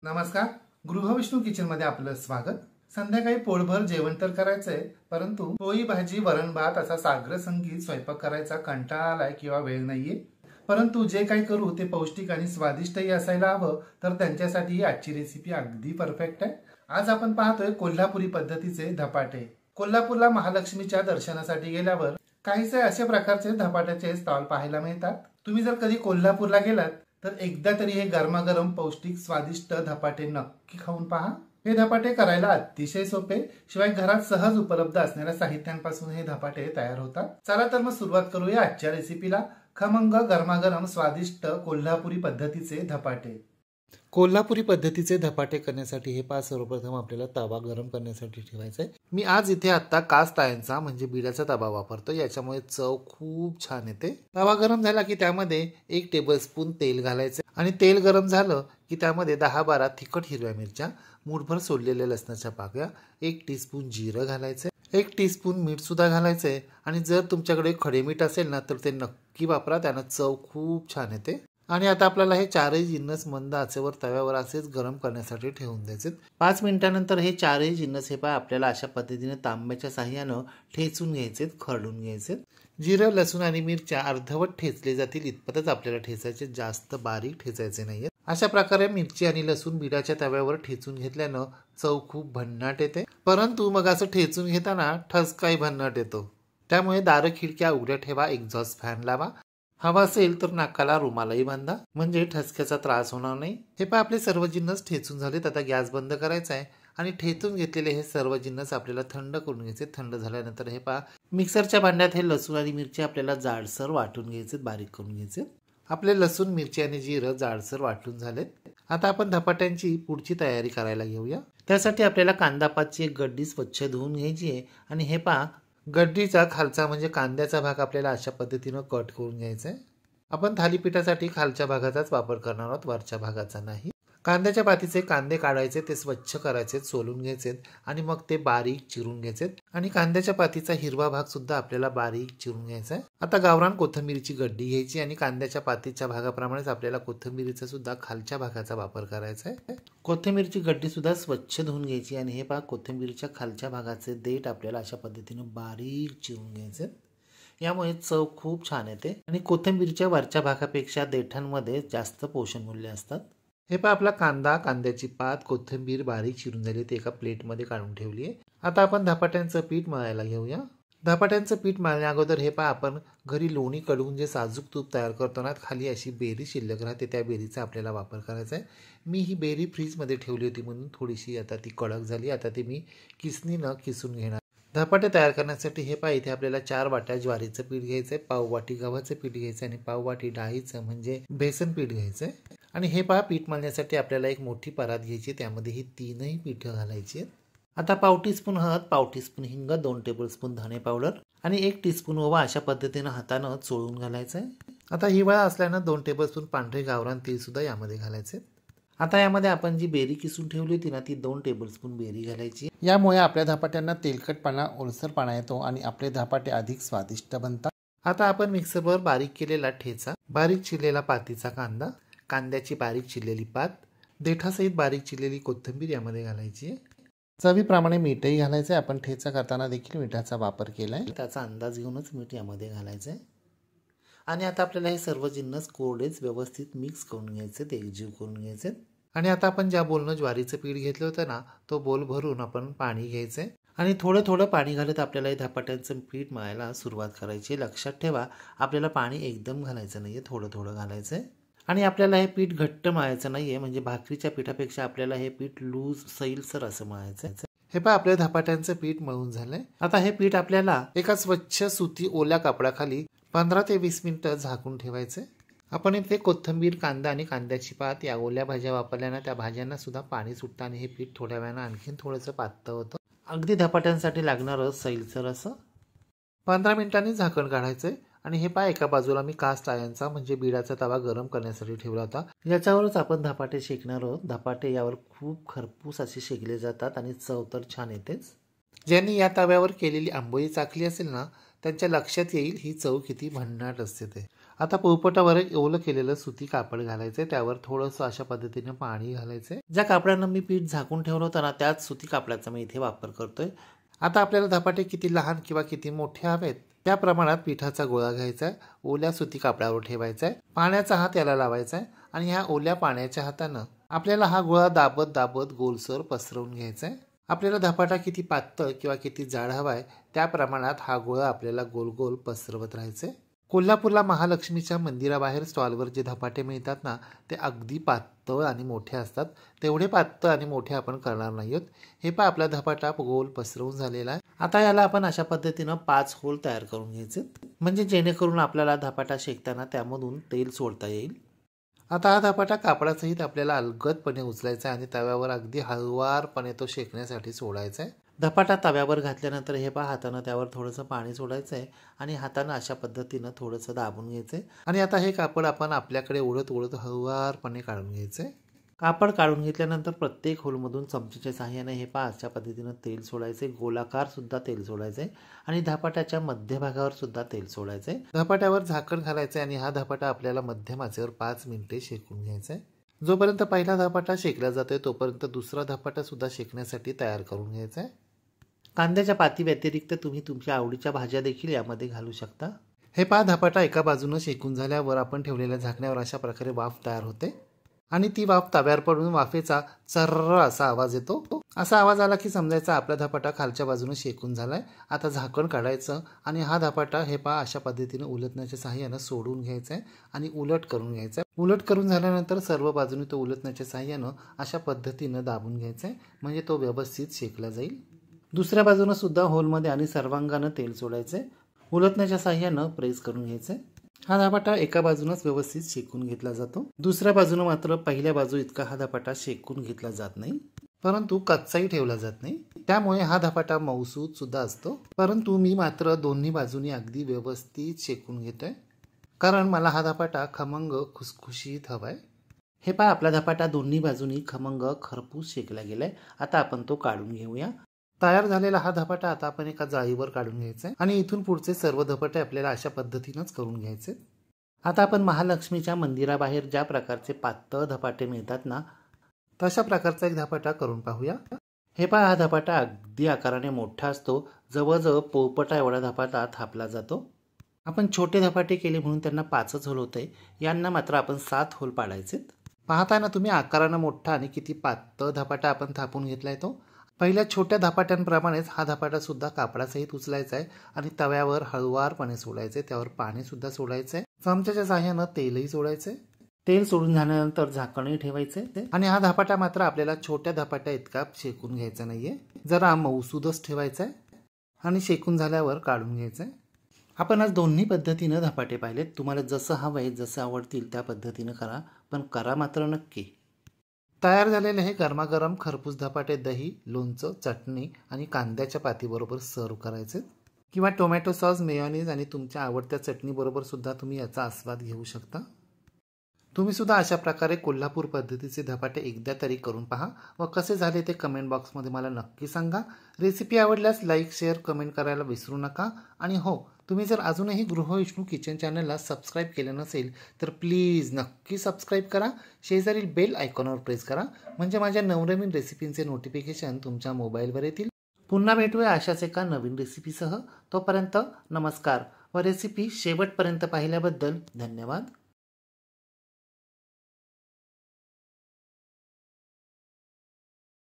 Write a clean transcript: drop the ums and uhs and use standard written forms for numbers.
नमस्कार. गृहविष्णू किचन मध्ये आपलं स्वागत. संध्याकाळी पोटभर जेवण तर करायचंय, परंतु पोळी भाजी वरण भात असा साग्र संगीत स्वयंपाक करायचा कंटाळा आलाय किंवा वेळ नाहीये. परंतु जे काही करू ते पौष्टिक आणि स्वादिष्टही असायला हवं, तर त्यांच्यासाठी ही आजची रेसिपी अगदी परफेक्ट आहे. आज आपण पाहतोय कोल्हापुरी पद्धतीचे धपाटे. कोल्हापूरला महालक्ष्मीच्या दर्शनासाठी गेल्यावर काहीसे अशा प्रकारचे धपाट्याचे स्टॉल पाहायला मिळतात. तुम्ही जर कधी कोल्हापूरला गेलात तर एकदा तरी हे गरमागरम पौष्टिक स्वादिष्ट धपाटे नक्की खाऊन पहा. हे धपाटे करायला अतिशय सोपे, शिवाय घरात सहज उपलब्ध असणाऱ्या साहित्यांपासून हे धपाटे तयार होतात. चला तर मग सुरुवात करूया आजच्या रेसिपीला. खमंग गरमागरम स्वादिष्ट कोल्हापुरी पद्धतीचे धपाटे. कोल्हापुरी पद्धतीचे धपाटे करण्यासाठी हे पहा, सर्वप्रथम आपल्याला तवा गरम करण्यासाठी ठेवायचा आहे. मी आज इथे आता कास्ट आयर्नचा म्हणजे बिडाचा तवा वापरतो, याच्यामुळे चव खूप छान येते. तवा गरम झाला की त्यामध्ये 1 टेबलस्पून तेल घालायचे आणि तेल गरम झालं की त्यामध्ये 10-12 तिखट हिरव्या मिरच्या, मूठभर सोललेल्या लसणाच्या पाकळ्या, 1 टीस्पून जिरं घालायचे, 1 टीस्पून मीठ सुद्धा घालायचे. आणि जर तुमच्याकडे खडे मीठ असेल ना तर ते नक्की वापरा, त्यानं चव खूप छान येते. आणि आता आपल्याला हे चारही जिन्नस मंद आचेवर तव्यावर असेच गरम करण्यासाठी ठेवून द्यायचे. 5 मिनिटांनंतर हे चारही जिन्नस हे पहा आपल्याला अशा पद्धतीने तांब्याच्या साह्यानं ठेचून घ्यायचे, खरडून घ्यायचे. जिरं, लसूण आणि मिरच्या अर्धवट ठेचले जातील इतपतच आपल्याला ठेचायचे, जास्त बारीक ठेचायचे नाहीये. अशा प्रकारे मिरची आणि लसूण बिडाच्या तव्यावर ठेचून घेतल्यानं चव खूप भन्नाट येते. परंतु मग असं ठेचून घेताना ठसकाही भन्नाट येतो. त्यामुळे दारं खिडक्या उघड्या ठेवा, एक्झॉस्ट फॅन लावा. हवा असेल तर नाकाला रुमालाही बांधा, म्हणजे ठसक्याचा त्रास होणार नाही. हे पहा आपले सर्व जिन्नस ठेचून झालेत. आता गॅस बंद करायचा आहे आणि ठेचून घेतलेले हे सर्व जिन्नस आपल्याला थंड करून घ्यायचे. थंड झाल्यानंतर हे पहा मिक्सरच्या भांड्यात हे लसूण आणि मिरची आपल्याला जाडसर वाटून घ्यायचे, बारीक करून घ्यायचे. आपले लसूण, मिरची आणि जिरं जाडसर वाटून झालेत. आता आपण धपाट्यांची पुढची तयारी करायला घेऊया. त्यासाठी आपल्याला कांदापातची एक गड्डी स्वच्छ धुवून घ्यायची आहे आणि हे पहा गड्डीचा खालचा म्हणजे कांद्याचा भाग आपल्याला अशा पद्धतीनं कट करून घ्यायचा आहे. आपण थालीपीठासाठी खालच्या भागाचाच वापर करणार आहोत, वरच्या भागाचा नाही. कांद्याच्या पातीचे कांदे काढायचे, ते स्वच्छ करायचे, सोलून घ्यायचे आणि मग ते बारीक चिरून घ्यायचे. आणि कांद्याच्या पातीचा हिरवा भाग सुद्धा आपल्याला बारीक चिरून घ्यायचा आहे. आता गावरान कोथिंबीरची गड्डी घ्यायची आणि कांद्याच्या पातीच्या भागाप्रमाणेच आपल्याला कोथिंबीरीचा सुद्धा खालच्या भागाचा वापर करायचा आहे. कोथिंबीरची गड्डी सुद्धा स्वच्छ धुवून घ्यायची आणि हे पहा कोथिंबीरच्या खालच्या भागाचे देठ आपल्याला अशा पद्धतीनं बारीक चिरून घ्यायचे. यामुळे चव खूप छान येते आणि कोथिंबीरच्या वरच्या भागापेक्षा देठांमध्ये जास्त पोषण मूल्य असतात. हे पहा आपला कांदा, कांद्याची पात, कोथिंबीर बारीक चिरून झाली, ते एका प्लेटमध्ये काढून ठेवली आहे. आता आपण धपाट्यांचं पीठ मळायला घेऊया. धपाट्यांचं पीठ मळण्या अगोदर हे पहा आपण घरी लोणी कडवून जे साजूक तूप तयार करतो ना, खाली अशी बेरी शिल्लक राहते, त्या बेरीचा आपल्याला वापर करायचा आहे. मी ही बेरी फ्रीजमध्ये ठेवली होती म्हणून थोडीशी आता ती कडक झाली. आता ती मी किसनीनं किसून घेणार. धपाटे तयार करण्यासाठी हे पहा इथे आपल्याला 4 वाट्या ज्वारीचं पीठ घ्यायचंय, पाव वाटी गव्हाचं पीठ घ्यायचं आणि पाव वाटी डाळीचं म्हणजे बेसन पीठ घ्यायचंय. आणि हे पहा पीठ मळण्यासाठी आपल्याला एक मोठी परात घ्यायची, त्यामध्ये ही 3ही पीठं घालायची आहेत. आता पाव टीस्पून हळद, पाव टीस्पून हिंग, 2 टेबलस्पून धणे पावडर आणि 1 टीस्पून ओवा अशा पद्धतीनं हातानं चोळून घालायचं आहे. आता हिवाळा असल्यानं 2 टेबलस्पून पांढरे गावरान तेल सुद्धा यामध्ये घालायचे. आता यामध्ये आपण जी बेरी किसून ठेवली होती ना, ती 2 टेबलस्पून बेरी घालायची. यामुळे आपल्या धपाट्यांना तेलकटपणा, ओलसरपणा येतो आणि आपले धपाटे अधिक स्वादिष्ट बनतात. आता आपण मिक्सरवर बारीक केलेला ठेचा, बारीक चिरलेला पातीचा कांदा, कांद्याची बारीक चिरलेली पात, देठासहित बारीक चिरलेली कोथिंबीर यामध्ये घालायची. चवीप्रमाणे मीठही घालायचं. आपण ठेचा करताना देखील मिठाचा वापर केलाय, त्याचा अंदाज घेऊनच मीठ यामध्ये घालायचंय. आणि आता आपल्याला हे सर्व जिन्नस कोरडेच व्यवस्थित मिक्स करून घ्यायचे, एकजीव करून घ्यायचे. आणि आता आपण ज्या बोलनं ज्वारीचं पीठ घेतलं होतं ना, तो बोल भरून आपण पाणी घ्यायचंय आणि थोडं थोडं पाणी घालत आपल्याला हे धपाट्यांचं पीठ मळायला सुरुवात करायची. लक्षात ठेवा आपल्याला पाणी एकदम घालायचं नाहीये, थोडं थोडं घालायचंय. आणि आपल्याला हे पीठ घट्ट मळायचं नाहीये, म्हणजे भाकरीच्या पिठापेक्षा आपल्याला हे पीठ लूज सैलसर असं मळायचं. हे पहा आपल्या धपाट्यांचं पीठ मळून झालंय. आता हे पीठ आपल्याला एका स्वच्छ सुती ओल्या कापडाखाली 15 ते 20 मिनिटं झाकून ठेवायचे. आपण इथे कोथिंबीर, कांदा आणि कांद्याची पात या ओल्या भाज्या वापरल्यानं त्या भाज्यांना सुद्धा पाणी सुटतं आणि हे पीठ थोड्या वेळानं आणखीन थोडंसं पातळ होतं. अगदी धपाट्यांसाठी लागणारं सैलसर असं 15 मिनिटांनी झाकण काढायचंय. आणि हे पहा एका बाजूला मी कास्ट आयर्नचा म्हणजे बिडाचा तवा गरम करण्यासाठी ठेवला होता, याच्यावरच आपण धपाटे शेकणार आहोत. धपाटे यावर खूप खरपूस असे शेकले जातात आणि चव तर छान येतेच. ज्यांनी या तव्यावर केलेली आंबोळी चाखली असेल ना, त्यांच्या लक्षात येईल ही चव किती भन्नाट असते ते. आता पोळपाटावर एक ओलं केलेलं सुती कापड घालायचंय, त्यावर थोडंसं अशा पद्धतीने पाणी घालायचंय। ज्या कापडानं मी पीठ झाकून ठेवलं होतं ना, त्याच सुती कापडाचा मी इथे वापर करतोय। आता आपल्याला धपाटे किती लहान किंवा किती मोठे हवेत त्या प्रमाणात पिठाचा गोळा घ्यायचा आहे, ओल्या सुती कापडावर ठेवायचा आहे, पाण्याचा हात याला लावायचा आहे आणि ह्या ओल्या पाण्याच्या हातानं आपल्याला हा गोळा दाबत दाबत गोलसर पसरवून घ्यायचा आहे। आपल्याला धपाटा किती पातळ किंवा किती जाड हवा आहे त्या प्रमाणात हा गोळा आपल्याला गोल गोल पसरवत राहायचे। कोल्हापूरला महालक्ष्मीच्या मंदिराबाहेर स्टॉलवर जे धपाटे मिळतात ना, ते अगदी पातळ आणि मोठे असतात। तेवढे पातळ आणि मोठे आपण करणार नाही आहोत। हे पहा, आपला धपाटा गोल पसरवून झालेला आहे। आता याला आपण अशा पद्धतीनं 5 होल तयार करून घ्यायचे, म्हणजे जेणेकरून आपल्याला धपाटा शेकताना त्यामधून तेल सोडता येईल। आता हा धपाटा कापडासहित आपल्याला अलगदपणे उचलायचा आहे आणि तव्यावर अगदी हळुवारपणे तो शेकण्यासाठी सोडायचा आहे। धपाटा तव्यावर घातल्यानंतर हे पहा, हातानं त्यावर थोडंसं पाणी सोडायचं आहे आणि हातानं अशा पद्धतीनं थोडंसं दाबून घ्यायचं आहे आणि आता हे कापड आपण आपल्याकडे ओढत ओढत हळुवारपणे काढून घ्यायचं आहे। कापड काढून घेतल्यानंतर प्रत्येक होलमधून चमच्याच्या सहाय्याने हे पहा अशा पद्धतीनं तेल सोडायचे, गोलाकार सुद्धा तेल सोडायचे आणि धपाट्याच्या मध्यभागावर सुद्धा तेल सोडायचे। धपाट्यावर झाकण घालायचे आणि हा धपाटा आपल्याला मध्यम आचेवर 5 मिनिटे शेकून घ्यायचा आहे। जोपर्यंत पहिला धपाटा शेकला जातोय तोपर्यंत दुसरा धपाटा सुद्धा शेकण्यासाठी तयार करून घ्यायचा आहे। कांद्याच्या पाती व्यतिरिक्त तुम्ही तुमच्या आवडीच्या भाज्या देखील यामध्ये घालू शकता। हे पहा, धपाटा एका बाजूने शेकून झाल्यावर आपण ठेवलेल्या झाकण्यावर अशा प्रकारे वाफ तयार होते आणि ती वाफ तव्यावर पडून वाफेचा चर्र असा आवाज येतो। असा आवाज आला की समजायचा आपला धपाटा खालच्या बाजूने शेकून झालाय। आता झाकण काढायचं आणि हा धपाटा हे पहा अशा पद्धतीने उलटण्याच्या सहाय्याने सोडून घ्यायचा आहे आणि उलट करून घ्यायचा आहे। उलट करून झाल्यानंतर सर्व बाजूने तो उलटण्याच्या सहाय्याने अशा पद्धतीने दाबून घ्यायचा आहे, म्हणजे तो व्यवस्थित शेकला जाईल। दुसऱ्या बाजूने सुद्धा होलमध्ये आणि सर्वांगाने तेल सोडायचे, उलटण्याच्या सहाय्याने प्रेस करून घ्यायचे। हा धपाटा एका बाजूनच व्यवस्थित शेकून घेतला जातो, दुसऱ्या बाजूने मात्र पहिल्या बाजू इतका हा धपाटा शेकून घेतला जात नाही, परंतु कच्चाही ठेवला जात नाही। त्यामुळे हा धपाटा मऊसूद सुद्धा असतो, परंतु मी मात्र दोन्ही बाजूनी अगदी व्यवस्थित शेकून घेतोय, कारण मला हा धपाटा खमंग खुसखुशीत हवाय। हे पहा, आपला धपाटा दोन्ही बाजूनी खमंग खरपूस शेकला गेलाय। आता आपण तो काढून घेऊया। तयार झालेला हा धपाटा आता आपण एका जाळीवर काढून घ्यायचा आहे आणि इथून पुढचे सर्व धपाटे आपल्याला अशा पद्धतीनंच करून घ्यायचे। आता आपण महालक्ष्मीच्या मंदिराबाहेर ज्या प्रकारचे पातळ धपाटे मिळतात ना, तशा प्रकारचा एक धपाटा करून पाहूया। हे पहा, हा धपाटा अगदी आकाराने मोठा असतो, जवळजवळ पोळपाटा एवढा धपाटा थापला जातो। आपण छोटे धपाटे केले म्हणून त्यांना 5च होल होते, यांना मात्र आपण 7 होल पाडायचे। पाहताय ना तुम्ही, आकाराने मोठा आणि किती पातळ धपाटा आपण थापून घेतलाय तो। पहिल्या छोट्या धपाट्यांप्रमाणेच हा धपाटा सुद्धा कापडासहित उचलायचा आहे आणि तव्यावर हळुवारपणे सोडायचे, त्यावर पाणी सुद्धा सोडायचंय, चमच्याच्या सहाय्याने तेलही सोडायचे। तेल सोडून झाल्यानंतर झाकणही ठेवायचे आणि हा धपाटा मात्र आपल्याला छोट्या धपाट्या इतका शेकून घ्यायचा नाहीये, जरा मऊसूदच ठेवायचा आहे आणि शेकून झाल्यावर काढून घ्यायचंय। आपण आज दोन्ही पद्धतीने धपाटे पाहिलेत, तुम्हाला जसं हवंय जसं आवडतील त्या पद्धतीने करा, पण करा मात्र नक्की। तयार झालेले हे गरमागरम खरपूस धपाटे दही, लोणचं, चटणी आणि कांद्याच्या पातीबरोबर सर्व करायचे, किंवा टोमॅटो सॉस, मेयोनीज आणि तुमच्या आवडत्या चटणीबरोबर सुद्धा तुम्ही याचा आस्वाद घेऊ शकता। तुम्ही सुद्धा अशा प्रकारे कोल्हापूर पद्धतीचे धपाटे एकदा तरी करून पहा व कसे झाले ते कमेंट बॉक्समध्ये मला नक्की सांगा। रेसिपी आवडल्यास लाईक, शेअर, कमेंट करायला विसरू नका आणि हो, तुम्ही जर अजूनही गृहविष्णू किचन चॅनलला सबस्क्राईब केलं नसेल तर प्लीज नक्की सबस्क्राईब करा, शेजारील बेल आयकॉनवर प्रेस करा, म्हणजे माझ्या नवनवीन रेसिपींचे नोटिफिकेशन तुमच्या मोबाईलवर येतील। पुन्हा भेटूया अशाच एका नवीन रेसिपीसह, तोपर्यंत नमस्कार व रेसिपी शेवटपर्यंत पाहिल्याबद्दल धन्यवाद।